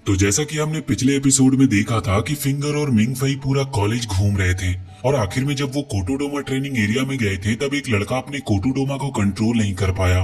तो जैसा कि हमने पिछले एपिसोड में देखा था कि फिंगर और मिंग फई पूरा कॉलेज घूम रहे थे और आखिर में जब वो कोटोडोमा ट्रेनिंग एरिया में गए थे तब एक लड़का अपने कोटोडोमा को कंट्रोल नहीं कर पाया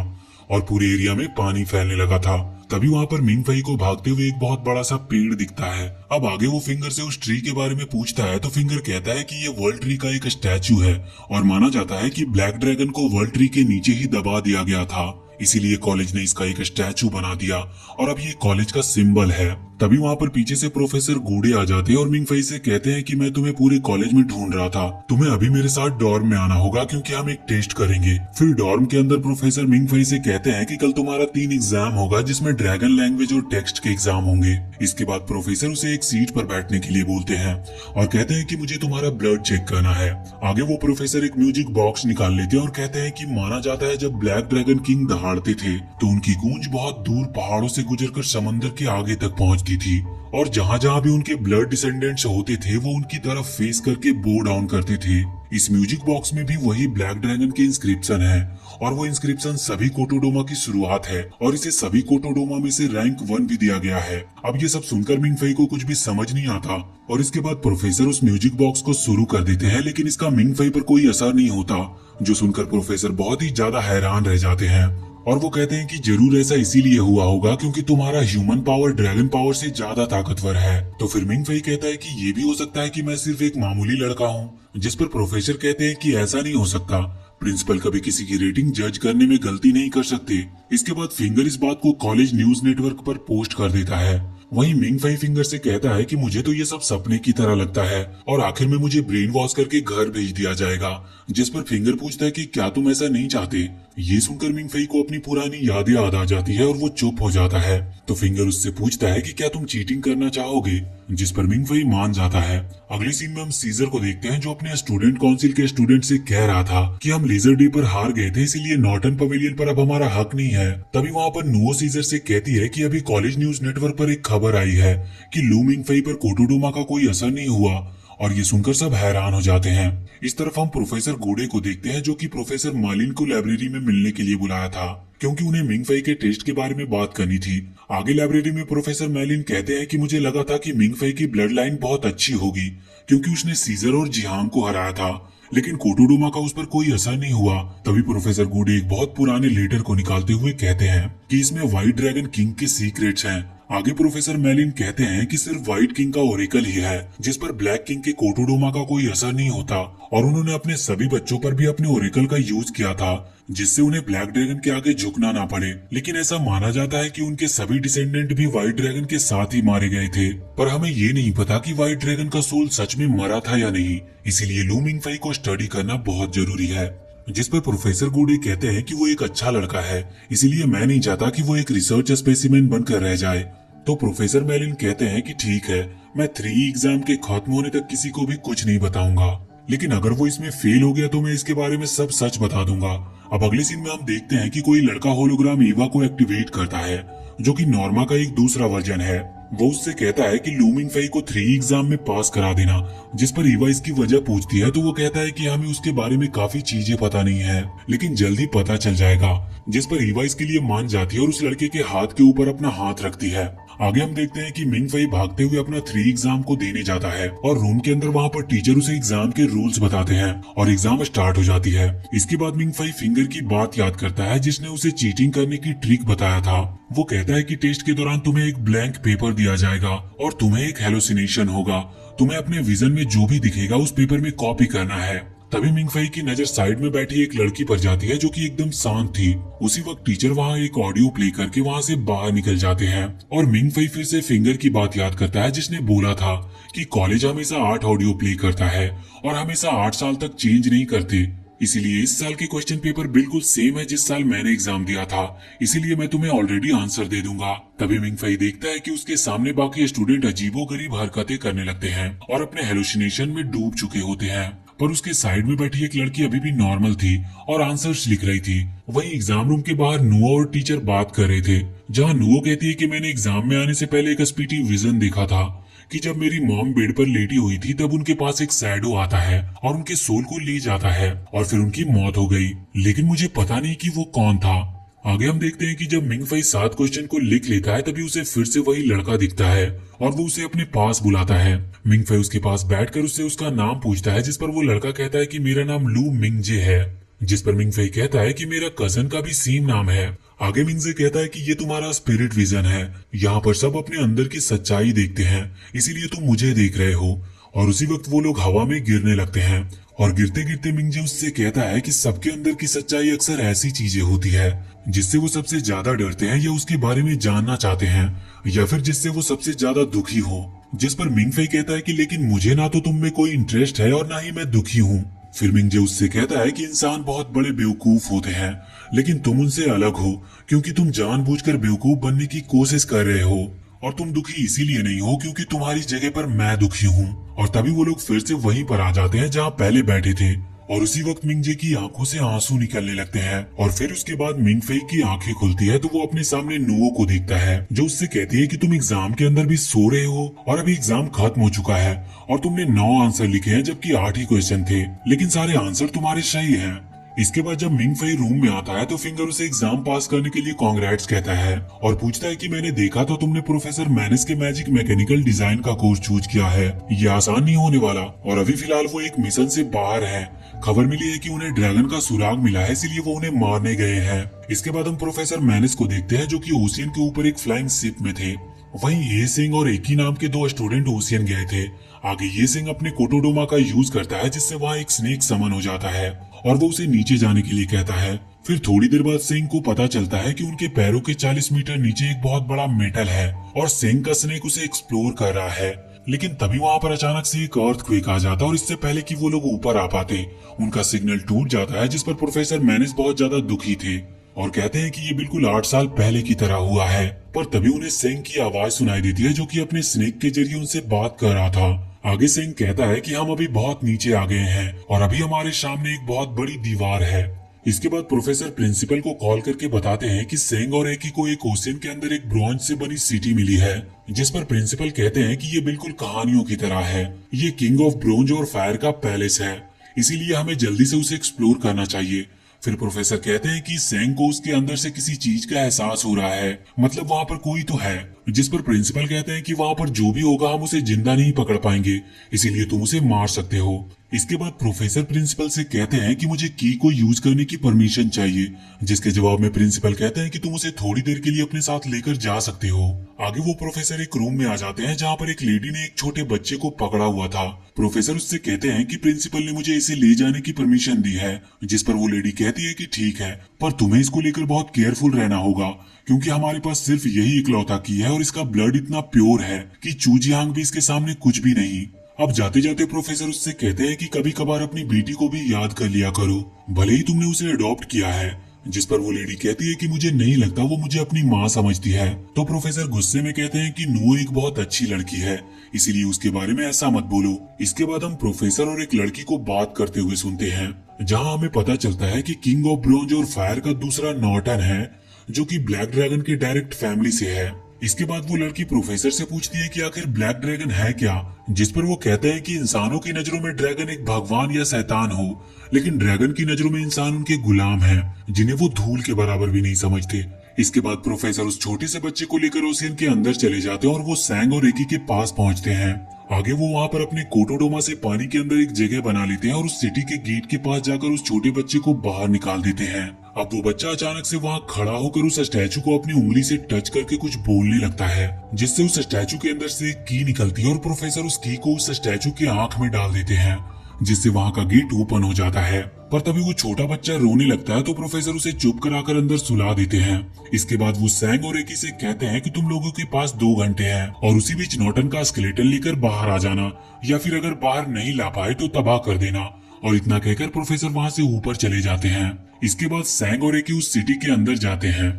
और पूरे एरिया में पानी फैलने लगा था। तभी वहाँ पर मिंग फई को भागते हुए एक बहुत बड़ा सा पेड़ दिखता है। अब आगे वो फिंगर से उस ट्री के बारे में पूछता है तो फिंगर कहता है कि ये वर्ल्ड ट्री का एक स्टैचू है और माना जाता है कि ब्लैक ड्रैगन को वर्ल्ड ट्री के नीचे ही दबा दिया गया था, इसीलिए कॉलेज ने इसका एक स्टैचू बना दिया और अब ये कॉलेज का सिंबल है। तभी वहाँ पर पीछे से प्रोफेसर गूडे आ जाते हैं और मिंग फई से कहते हैं कि मैं तुम्हें पूरे कॉलेज में ढूंढ रहा था, तुम्हें अभी मेरे साथ डॉर्म में आना होगा क्योंकि हम एक टेस्ट करेंगे। फिर डॉर्म के अंदर प्रोफेसर मिंग फई से कहते हैं कि कल तुम्हारा 3 एग्जाम होगा जिसमें ड्रैगन लैंग्वेज और टेक्स्ट के एग्जाम होंगे। इसके बाद प्रोफेसर उसे एक सीट पर बैठने के लिए बोलते हैं और कहते हैं कि मुझे तुम्हारा ब्लड चेक करना है। आगे वो प्रोफेसर एक म्यूजिक बॉक्स निकाल लेते हैं और कहते हैं कि माना जाता है जब ब्लैक ड्रैगन किंग दहाड़ते थे तो उनकी गूंज बहुत दूर पहाड़ों से गुजरकर समंदर के आगे तक पहुंचती थी और जहां जहां भी उनके ब्लड डिसेंडेंट्स होते थे वो उनकी तरफ फेस करके बो डाउन करते थे। इस म्यूजिक बॉक्स में भी वही ब्लैक ड्रैगन के इंस्क्रिप्शन है और वो इंस्क्रिप्शन सभी कोटोडोमा की शुरुआत है और इसे सभी कोटोडोमा में से रैंक 1 भी दिया गया है। अब ये सब सुनकर मिंग फई को कुछ भी समझ नहीं आता और इसके बाद प्रोफेसर उस म्यूजिक बॉक्स को शुरू कर देते हैं, लेकिन इसका मिंग फई पर कोई असर नहीं होता, जो सुनकर प्रोफेसर बहुत ही ज्यादा हैरान रह जाते हैं और वो कहते हैं कि जरूर ऐसा इसीलिए हुआ होगा क्योंकि तुम्हारा ह्यूमन पावर ड्रैगन पावर से ज्यादा ताकतवर है। तो फिर मिंग फई कहता है कि ये भी हो सकता है कि मैं सिर्फ एक मामूली लड़का हूँ, जिस पर प्रोफेसर कहते हैं कि ऐसा नहीं हो सकता, प्रिंसिपल कभी किसी की रेटिंग जज करने में गलती नहीं कर सकते। इसके बाद फिंगर इस बात को कॉलेज न्यूज नेटवर्क पर पोस्ट कर देता है। वहीं मिंग फई फिंगर से कहता है कि मुझे तो ये सब सपने की तरह लगता है और आखिर में मुझे ब्रेन वॉश करके घर भेज दिया जाएगा, जिस पर फिंगर पूछता है कि क्या तुम ऐसा नहीं चाहते। ये सुनकर मिंग फई को अपनी पुरानी यादें याद आ जाती है और वो चुप हो जाता है। तो फिंगर उससे पूछता है कि क्या तुम चीटिंग करना चाहोगे, जिस पर मिंग फई मान जाता है। अगले सीन में हम सीजर को देखते हैं जो अपने स्टूडेंट काउंसिल के स्टूडेंट से कह रहा था कि हम लेजर डे पर हार गए थे इसीलिए नॉर्टन पवेलियन पर अब हमारा हक नहीं है। तभी वहाँ पर नुओ सीजर से कहती है कि अभी कॉलेज न्यूज नेटवर्क पर एक खबर आई है कि लू मिंग फई पर कोटोडोमा का कोई असर नहीं हुआ और ये सुनकर सब हैरान हो जाते हैं। इस तरफ हम प्रोफेसर गूडे को देखते हैं जो कि प्रोफेसर मालिन को लाइब्रेरी में मिलने के लिए बुलाया था क्योंकि उन्हें मिंग फई के टेस्ट के बारे में बात करनी थी। आगे लाइब्रेरी में प्रोफेसर मैलिन कहते हैं कि मुझे लगा था कि मिंग फई की ब्लड लाइन बहुत अच्छी होगी क्योंकि उसने सीजर और जिहांग को हराया था, लेकिन कोटोडोमा का उस पर कोई असर नहीं हुआ। तभी प्रोफेसर गूडे एक बहुत पुराने लेटर को निकालते हुए कहते हैं कि इसमें व्हाइट ड्रैगन किंग के सीक्रेट्स हैं। आगे प्रोफेसर मैलिन कहते हैं कि सिर्फ व्हाइट किंग का ओरेकल ही है जिस पर ब्लैक किंग के कोटोडोमा का कोई असर नहीं होता और उन्होंने अपने सभी बच्चों पर भी अपने ओरेकल का यूज किया था जिससे उन्हें ब्लैक ड्रैगन के आगे झुकना ना पड़े। लेकिन ऐसा माना जाता है कि उनके सभी डिसेंडेंट भी व्हाइट ड्रैगन के साथ ही मारे गए थे, पर हमें ये नहीं पता कि व्हाइट ड्रैगन का सोल सच में मरा था या नहीं, इसीलिए लू मिंग फई को स्टडी करना बहुत जरूरी है। जिस पर प्रोफेसर गूडे कहते हैं कि वो एक अच्छा लड़का है, इसीलिए मैं नहीं चाहता कि वो एक रिसर्च स्पेसिमेन बनकर रह जाए। तो प्रोफेसर मैलिन कहते हैं कि ठीक है, मैं 3 एग्जाम के खत्म होने तक किसी को भी कुछ नहीं बताऊंगा, लेकिन अगर वो इसमें फेल हो गया तो मैं इसके बारे में सब सच बता दूंगा। अब अगले सीन में हम देखते हैं कि कोई लड़का होलोग्राम ईवा को एक्टिवेट करता है जो कि नॉर्मा का एक दूसरा वर्जन है। वो उससे कहता है कि लू मिंग फई को 3 एग्जाम में पास करा देना, जिस पर ईवा इसकी वजह पूछती है तो वो कहता है कि हमें उसके बारे में काफी चीजें पता नहीं है लेकिन जल्दी पता चल जाएगा, जिस पर ईवा इसके लिए मान जाती है और उस लड़के के हाथ के ऊपर अपना हाथ रखती है। आगे हम देखते हैं कि मिंग फई भागते हुए अपना 3 एग्जाम को देने जाता है और रूम के अंदर वहाँ पर टीचर उसे एग्जाम के रूल्स बताते हैं और एग्जाम स्टार्ट हो जाती है। इसके बाद मिंग फई फिंगर की बात याद करता है जिसने उसे चीटिंग करने की ट्रिक बताया था। वो कहता है कि टेस्ट के दौरान तुम्हें एक ब्लैंक पेपर दिया जाएगा और तुम्हें एक हेलोसिनेशन होगा, तुम्हें अपने विजन में जो भी दिखेगा उस पेपर में कॉपी करना है। तभी मिंग फई की नजर साइड में बैठी एक लड़की पर जाती है जो कि एकदम शांत थी। उसी वक्त टीचर वहाँ एक ऑडियो प्ले करके वहाँ से बाहर निकल जाते हैं और मिंग फई फिर से फिंगर की बात याद करता है जिसने बोला था कि कॉलेज हमेशा 8 ऑडियो प्ले करता है और हमेशा 8 साल तक चेंज नहीं करते, इसीलिए इस साल के क्वेश्चन पेपर बिल्कुल सेम है जिस साल मैंने एग्जाम दिया था, इसीलिए मैं तुम्हें ऑलरेडी आंसर दे दूंगा। तभी मिंग फई देखता है कि उसके सामने बाकी स्टूडेंट अजीबोगरीब हरकतें करने लगते हैं और अपने हेलुसिनेशन में डूब चुके होते हैं, पर उसके साइड में बैठी एक लड़की अभी भी नॉर्मल थी और आंसर्स लिख रही थी। वहीं एग्जाम रूम के बाहर नुओ और टीचर बात कर रहे थे, जहां नुओ कहती है कि मैंने एग्जाम में आने से पहले एक स्पीटी विजन देखा था कि जब मेरी मॉम बेड पर लेटी हुई थी तब उनके पास एक शैडो आता है और उनके सोल को ले जाता है और फिर उनकी मौत हो गई, लेकिन मुझे पता नहीं कि वो कौन था। आगे हम देखते हैं कि जब मिंग फई 7 क्वेश्चन को लिख लेता है तभी उसे फिर से वही लड़का दिखता है और वो उसे अपने पास बुलाता है। मिंग फई उसके पास बैठकर उससे उसका नाम पूछता है, जिस पर वो लड़का कहता है कि मेरा नाम लू मिंगजे है, जिस पर मिंग फई कहता है कि मेरा कजन का भी सेम नाम है। आगे मिंगजे कहता है कि ये तुम्हारा स्पिरिट विजन है, यहाँ पर सब अपने अंदर की सच्चाई देखते हैं, इसीलिए तुम मुझे देख रहे हो। और उसी वक्त वो लोग हवा में गिरने लगते हैं और गिरते गिरते मिंगजे उससे कहता है कि सबके अंदर की सच्चाई अक्सर ऐसी चीजें होती है जिससे वो सबसे ज्यादा डरते हैं या उसके बारे में जानना चाहते हैं, या फिर जिससे वो सबसे ज्यादा दुखी हो। जिस पर मिंग फई कहता है कि लेकिन मुझे ना तो तुम में कोई इंटरेस्ट है और ना ही मैं दुखी हूँ। फिर मिंगजे उससे कहता है कि इंसान बहुत बड़े बेवकूफ होते हैं, लेकिन तुम उनसे अलग हो क्योंकि तुम जानबूझकर बेवकूफ बनने की कोशिश कर रहे हो, और तुम दुखी इसीलिए नहीं हो क्योंकि तुम्हारी जगह पर मैं दुखी हूँ। और तभी वो लोग फिर से वहीं पर आ जाते हैं जहाँ पहले बैठे थे, और उसी वक्त मिंगजे की आंखों से आंसू निकलने लगते हैं। और फिर उसके बाद मिंग फई की आंखें खुलती है तो वो अपने सामने नुओ को देखता है, जो उससे कहती है कि तुम एग्जाम के अंदर भी सो रहे हो और अभी एग्जाम खत्म हो चुका है और तुमने 9 आंसर लिखे हैं जबकि 8 ही क्वेश्चन थे, लेकिन सारे आंसर तुम्हारे सही हैं। इसके बाद जब मिंग फई रूम में आता है तो फिंगर उसे एग्जाम पास करने के लिए कांग्रेट्स कहता है और पूछता है कि मैंने देखा तो तुमने प्रोफेसर मैनिस के मैजिक मैकेनिकल डिजाइन का कोर्स चूज किया है, ये आसान नहीं होने वाला। और अभी फिलहाल वो एक मिशन से बाहर है, खबर मिली है कि उन्हें ड्रैगन का सुराग मिला है, इसलिए वो उन्हें मारने गए हैं। इसके बाद हम प्रोफेसर मैनिस को देखते हैं जो कि ओशियन के ऊपर एक फ्लाइंग शिप में थे। वहीं ये सिंह और एकी नाम के 2 स्टूडेंट ओशियन गए थे। आगे ये सिंह अपने कोटोडोमा का यूज करता है जिससे वहाँ एक स्नेक समन हो जाता है और वो उसे नीचे जाने के लिए कहता है। फिर थोड़ी देर बाद सिंह को पता चलता है कि उनके पैरों के 40 मीटर नीचे एक बहुत बड़ा मेटल है और सिंह का स्नेक उसे एक्सप्लोर कर रहा है। लेकिन तभी वहाँ पर अचानक से एक अर्थक्वेक आ जाता है और इससे पहले कि वो लोग ऊपर आ पाते उनका सिग्नल टूट जाता है, जिस पर प्रोफेसर मैनिस बहुत ज्यादा दुखी थे और कहते हैं कि ये बिल्कुल 8 साल पहले की तरह हुआ है। पर तभी उन्हें सेंग की आवाज सुनाई देती है जो कि अपने स्नेक के जरिए उनसे बात कर रहा था। आगे सेंग कहता है कि हम अभी बहुत नीचे आ गए हैं और अभी हमारे सामने एक बहुत बड़ी दीवार है। इसके बाद प्रोफेसर प्रिंसिपल को कॉल करके बताते हैं कि सेंग और एकी को एक ओशियन के अंदर एक ब्रॉन्ज से बनी सिटी मिली है, जिस पर प्रिंसिपल कहते हैं कि ये बिल्कुल कहानियों की तरह है, ये किंग ऑफ ब्रोंज और फायर का पैलेस है, इसीलिए हमें जल्दी से उसे एक्सप्लोर करना चाहिए। फिर प्रोफेसर कहते हैं कि सेंग को उसके अंदर से किसी चीज का एहसास हो रहा है, मतलब वहाँ पर कोई तो है। जिस पर प्रिंसिपल कहते हैं कि वहाँ पर जो भी होगा हम उसे जिंदा नहीं पकड़ पाएंगे, इसीलिए तुम उसे मार सकते हो। इसके बाद प्रोफेसर प्रिंसिपल से कहते हैं कि मुझे की को यूज करने की परमिशन चाहिए, जिसके जवाब में प्रिंसिपल कहते हैं कि तुम उसे थोड़ी देर के लिए अपने साथ लेकर जा सकते हो। आगे वो प्रोफेसर एक रूम में आ जाते हैं जहाँ पर एक लेडी ने एक छोटे बच्चे को पकड़ा हुआ था। प्रोफेसर उससे कहते हैं कि प्रिंसिपल ने मुझे इसे ले जाने की परमिशन दी है, जिस पर वो लेडी कहती है कि ठीक है, पर तुम्हें इसको लेकर बहुत केयरफुल रहना होगा क्योंकि हमारे पास सिर्फ यही इकलौता की है और इसका ब्लड इतना प्योर है कि चूजियांग भी इसके सामने कुछ भी नहीं। अब जाते जाते प्रोफेसर उससे कहते हैं कि कभी कभार अपनी बेटी को भी याद कर लिया करो, भले ही तुमने उसे अडॉप्ट किया है। जिस पर वो लेडी कहती है कि मुझे नहीं लगता वो मुझे अपनी माँ समझती है। तो प्रोफेसर गुस्से में कहते हैं कि नुओ एक बहुत अच्छी लड़की है, इसीलिए उसके बारे में ऐसा मत बोलो। इसके बाद हम प्रोफेसर और एक लड़की को बात करते हुए सुनते हैं, जहाँ हमें पता चलता है कि किंग ऑफ ब्रोंज और फायर का दूसरा नॉर्टन है, जो कि ब्लैक ड्रैगन के डायरेक्ट फैमिली से है। इसके बाद वो लड़की प्रोफेसर से पूछती है कि आखिर ब्लैक ड्रैगन है क्या, जिस पर वो कहते हैं कि इंसानों की नजरों में ड्रैगन एक भगवान या शैतान हो, लेकिन ड्रैगन की नजरों में इंसान उनके गुलाम हैं, जिन्हें वो धूल के बराबर भी नहीं समझते। इसके बाद प्रोफेसर उस छोटे से बच्चे को लेकर ओशियन के अंदर चले जाते हैं और वो सैंग और एकी के पास पहुंचते हैं। आगे वो वहाँ पर अपने कोटोडोमा से पानी के अंदर एक जगह बना लेते हैं और उस सिटी के गेट के पास जाकर उस छोटे बच्चे को बाहर निकाल देते हैं। अब वो बच्चा अचानक से वहाँ खड़ा होकर उस स्टैचू को अपनी उंगली से टच करके कुछ बोलने लगता है, जिससे उस स्टैचू के अंदर से एक की निकलती है और प्रोफेसर उस की को उस स्टैचू के आंख में डाल देते हैं, जिससे वहाँ का गेट ओपन हो जाता है। पर तभी वो छोटा बच्चा रोने लगता है तो प्रोफेसर उसे चुप कराकर अंदर सुला देते हैं। इसके बाद वो सैंग और एकी से कहते हैं कि तुम लोगों के पास 2 घंटे हैं और उसी बीच नॉर्टन का स्केलेटन लेकर बाहर आ जाना, या फिर अगर बाहर नहीं ला पाए तो तबाह कर देना। और इतना कहकर प्रोफेसर वहाँ से ऊपर चले जाते हैं। इसके बाद सैंग और एकी उस सिटी के अंदर जाते हैं।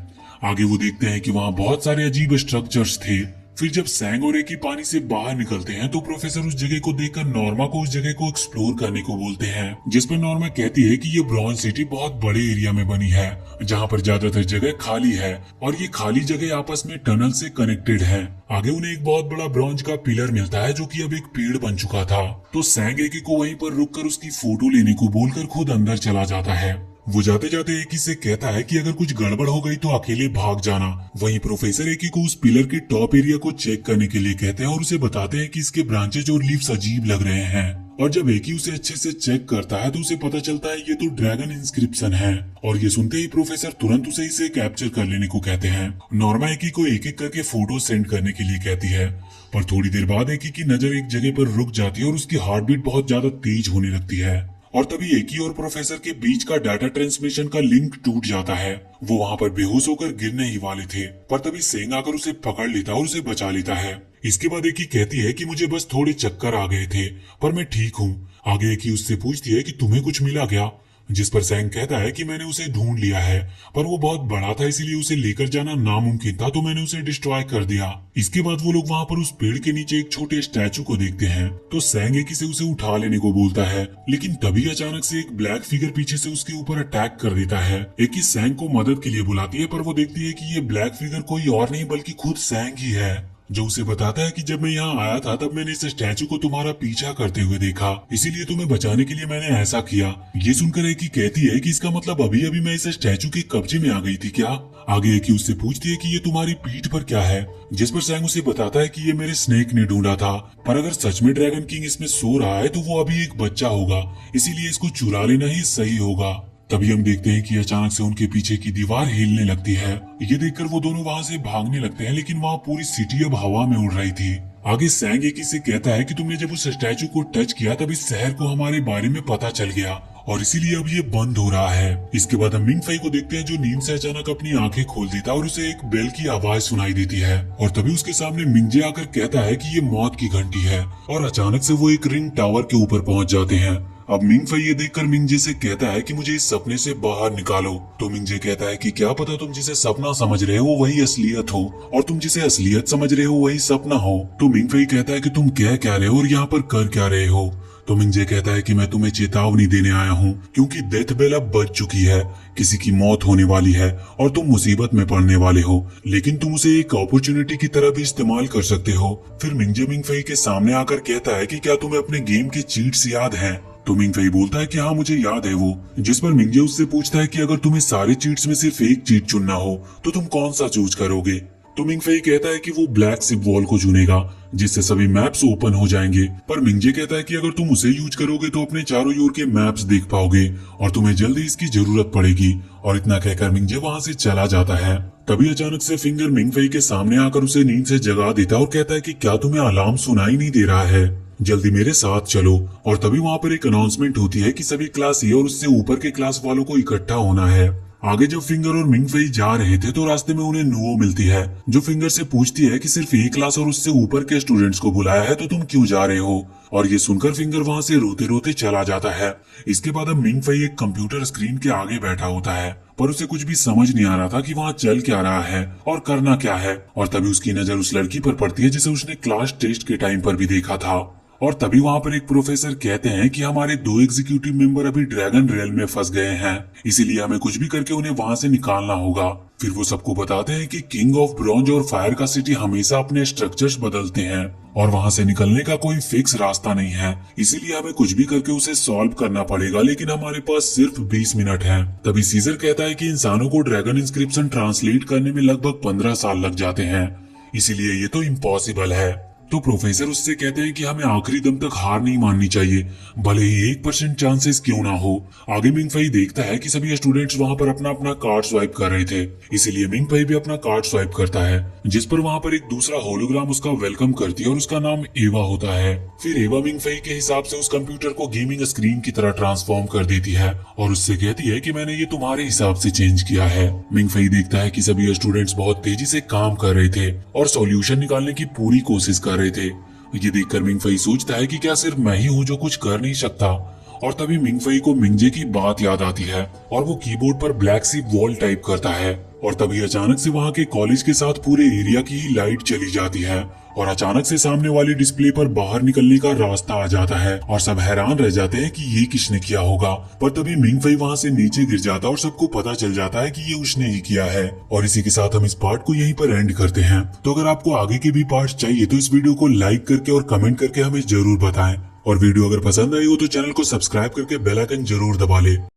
आगे वो देखते हैं कि वहाँ बहुत सारे अजीब स्ट्रक्चर्स थे। फिर जब सैंग और एकी पानी से बाहर निकलते हैं तो प्रोफेसर उस जगह को देखकर नॉर्मा को उस जगह को एक्सप्लोर करने को बोलते हैं, जिस पर नॉर्मा कहती है कि ये ब्रॉन्ज सिटी बहुत बड़े एरिया में बनी है, जहाँ पर ज्यादातर जगह खाली है और ये खाली जगह आपस में टनल से कनेक्टेड है। आगे उन्हें एक बहुत बड़ा ब्रॉन्ज का पिलर मिलता है जो कि अब एक पेड़ बन चुका था। तो सैंग एकी को वहीं पर रुककर उसकी फोटो लेने को बोलकर खुद अंदर चला जाता है। वो जाते जाते एकी से कहता है कि अगर कुछ गड़बड़ हो गई तो अकेले भाग जाना। वहीं प्रोफेसर एकी को उस पिलर के टॉप एरिया को चेक करने के लिए कहते हैं और उसे बताते हैं कि इसके ब्रांचेज और लीव्स अजीब लग रहे हैं। और जब एकी उसे अच्छे से चेक करता है तो उसे पता चलता है ये तो ड्रैगन इंस्क्रिप्शन है। और ये सुनते ही प्रोफेसर तुरंत उसे इसे कैप्चर कर लेने को कहते हैं। नॉर्मा एकी को एक एक करके फोटो सेंड करने के लिए कहती है, पर थोड़ी देर बाद एकी की नजर एक जगह पर रुक जाती है और उसकी हार्ट बीट बहुत ज्यादा तेज होने लगती है। और तभी एकी और प्रोफेसर के बीच का डाटा ट्रांसमिशन का लिंक टूट जाता है। वो वहाँ पर बेहोश होकर गिरने ही वाले थे, पर तभी सेंग आकर उसे पकड़ लेता और उसे बचा लेता है। इसके बाद एकी कहती है कि मुझे बस थोड़े चक्कर आ गए थे, पर मैं ठीक हूँ। आगे एकी उससे पूछती है कि तुम्हें कुछ मिला क्या, जिस पर सेंग कहता है कि मैंने उसे ढूंढ लिया है, पर वो बहुत बड़ा था इसीलिए उसे लेकर जाना नामुमकिन था, तो मैंने उसे डिस्ट्रॉय कर दिया। इसके बाद वो लोग वहाँ पर उस पेड़ के नीचे एक छोटे स्टैचू को देखते हैं, तो सेंग एकी से उसे उठा लेने को बोलता है, लेकिन तभी अचानक से एक ब्लैक फिगर पीछे से उसके ऊपर अटैक कर देता है। एकी सेंग को मदद के लिए बुलाती है, पर वो देखती है कि ये ब्लैक फिगर कोई और नहीं बल्कि खुद सेंग ही है, जो उसे बताता है कि जब मैं यहाँ आया था तब मैंने इस स्टैचू को तुम्हारा पीछा करते हुए देखा, इसीलिए तुम्हें बचाने के लिए मैंने ऐसा किया। ये सुनकर एकी कहती है कि इसका मतलब अभी अभी मैं इस स्टैचू के कब्जे में आ गई थी क्या। आगे एकी उससे पूछती है कि ये तुम्हारी पीठ पर क्या है, जिस पर सैंग उसे बताता है कि ये मेरे स्नेक ने ढूंढा था, पर अगर सच में ड्रैगन किंग इसमें सो रहा है तो वो अभी एक बच्चा होगा, इसीलिए इसको चुरा लेना ही सही होगा। तभी हम देखते हैं कि अचानक से उनके पीछे की दीवार हिलने लगती है। ये देखकर वो दोनों वहाँ से भागने लगते हैं, लेकिन वहाँ पूरी सिटी अब हवा में उड़ रही थी। आगे सैंग एकी से कहता है कि तुमने जब उस स्टैचू को टच किया तब इस शहर को हमारे बारे में पता चल गया और इसीलिए अब ये बंद हो रहा है। इसके बाद हम मिंग फई को देखते हैं जो नींद से अचानक अपनी आंखें खोल देता है और उसे एक बेल की आवाज सुनाई देती है। और तभी उसके सामने मिंगजे आकर कहता है कि ये मौत की घंटी है और अचानक से वो एक रिंग टावर के ऊपर पहुंच जाते हैं। अब मिंग फई ये देखकर मिंगजे से कहता है कि मुझे इस सपने से बाहर निकालो। तो मिंगजे कहता है कि क्या पता तुम जिसे सपना समझ रहे हो वही असलियत हो और तुम जिसे असलियत समझ रहे हो वही सपना हो। तो मिंग फई कहता है कि तुम कह क्या रहे हो और यहाँ पर कर क्या रहे हो। तो मिंगजे कहता है कि मैं तुम्हें चेतावनी देने आया हूँ क्योंकि डेथ बेल अब बज चुकी है, किसी की मौत होने वाली है और तुम मुसीबत में पड़ने वाले हो, लेकिन तुम उसे एक अपॉर्चुनिटी की तरह भी इस्तेमाल कर सकते हो। फिर मिंगजे मिंग फई के सामने आकर कहता है कि क्या तुम्हें अपने गेम के चीट्स याद हैं। तो मिंग फई बोलता है कि हाँ मुझे याद है वो, जिस पर मिंगजे उससे पूछता है कि अगर तुम्हें सारे चीट्स में सिर्फ एक चीट चुनना हो तो तुम कौन सा चूज करोगे। तो मिंग फई कहता है कि वो ब्लैक सिप वॉल को चुनेगा जिससे सभी मैप्स ओपन हो जाएंगे, पर मिंगजे कहता है कि अगर तुम उसे यूज करोगे तो अपने चारों ओर के मैप्स देख पाओगे और तुम्हें जल्दी इसकी जरूरत पड़ेगी। और इतना कहकर मिंगजे वहाँ से चला जाता है। तभी अचानक से फिंगर मिंग फई के सामने आकर उसे नींद से जगा देता और कहता है कि क्या तुम्हें अलार्म सुनाई नहीं दे रहा है, जल्दी मेरे साथ चलो। और तभी वहाँ पर एक अनाउंसमेंट होती है कि सभी क्लास ए और उससे ऊपर के क्लास वालों को इकट्ठा होना है। आगे जब फिंगर और मिंग फई जा रहे थे तो रास्ते में उन्हें नुओ मिलती है जो फिंगर से पूछती है कि सिर्फ एक क्लास और उससे ऊपर के स्टूडेंट्स को बुलाया है तो तुम क्यों जा रहे हो। और ये सुनकर फिंगर वहाँ से रोते रोते चला जाता है। इसके बाद अब मिंग फई एक कंप्यूटर स्क्रीन के आगे बैठा होता है, पर उसे कुछ भी समझ नहीं आ रहा था कि वहाँ चल क्या रहा है और करना क्या है। और तभी उसकी नजर उस लड़की पर पड़ती है जिसे उसने क्लास टेस्ट के टाइम पर भी देखा था। और तभी वहाँ पर एक प्रोफेसर कहते हैं कि हमारे 2 एग्जीक्यूटिव मेंबर अभी ड्रैगन रेल में फंस गए हैं, इसीलिए हमें कुछ भी करके उन्हें वहाँ से निकालना होगा। फिर वो सबको बताते हैं कि किंग ऑफ ब्रॉन्ज और फायर का सिटी हमेशा अपने स्ट्रक्चर्स बदलते हैं और वहाँ से निकलने का कोई फिक्स रास्ता नहीं है, इसीलिए हमें कुछ भी करके उसे सॉल्व करना पड़ेगा, लेकिन हमारे पास सिर्फ 20 मिनट है। तभी सीजर कहता है कि इंसानों को ड्रैगन इंस्क्रिप्शन ट्रांसलेट करने में लगभग 15 साल लग जाते हैं, इसीलिए ये तो इम्पॉसिबल है। तो प्रोफेसर उससे कहते हैं कि हमें आखिरी दम तक हार नहीं माननी चाहिए, भले ही 1% चांसेस क्यों ना हो। आगे मिंग फई देखता है कि सभी स्टूडेंट्स वहाँ पर अपना अपना कार्ड स्वाइप कर रहे थे, इसीलिए मिंग फई भी अपना कार्ड स्वाइप करता है, जिस पर वहाँ पर एक दूसरा होलोग्राम उसका वेलकम करती है और उसका नाम एवा होता है। फिर एवा मिंग फई के हिसाब से उस कंप्यूटर को गेमिंग स्क्रीन की तरह ट्रांसफॉर्म कर देती है और उससे कहती है कि मैंने ये तुम्हारे हिसाब से चेंज किया है। मिंग फई देखता है कि सभी स्टूडेंट्स बहुत तेजी से काम कर रहे थे और सॉल्यूशन निकालने की पूरी कोशिश कर रहे थे। ये देखकर मिंग फई सोचता है कि क्या सिर्फ मैं ही हूँ जो कुछ कर नहीं सकता। और तभी मिंग फई को मिंगजे की बात याद आती है और वो कीबोर्ड पर ब्लैक सी वॉल टाइप करता है। और तभी अचानक से वहाँ के कॉलेज के साथ पूरे एरिया की ही लाइट चली जाती है और अचानक से सामने वाली डिस्प्ले पर बाहर निकलने का रास्ता आ जाता है और सब हैरान रह जाते हैं कि ये किसने किया होगा। पर तभी मिंग फई वहाँ से नीचे गिर जाता और सबको पता चल जाता है कि ये उसने ही किया है। और इसी के साथ हम इस पार्ट को यहीं पर एंड करते हैं। तो अगर आपको आगे के भी पार्ट चाहिए तो इस वीडियो को लाइक करके और कमेंट करके हमें जरूर बताएं। और वीडियो अगर पसंद आई हो तो चैनल को सब्सक्राइब करके बेल आइकन जरूर दबा ले।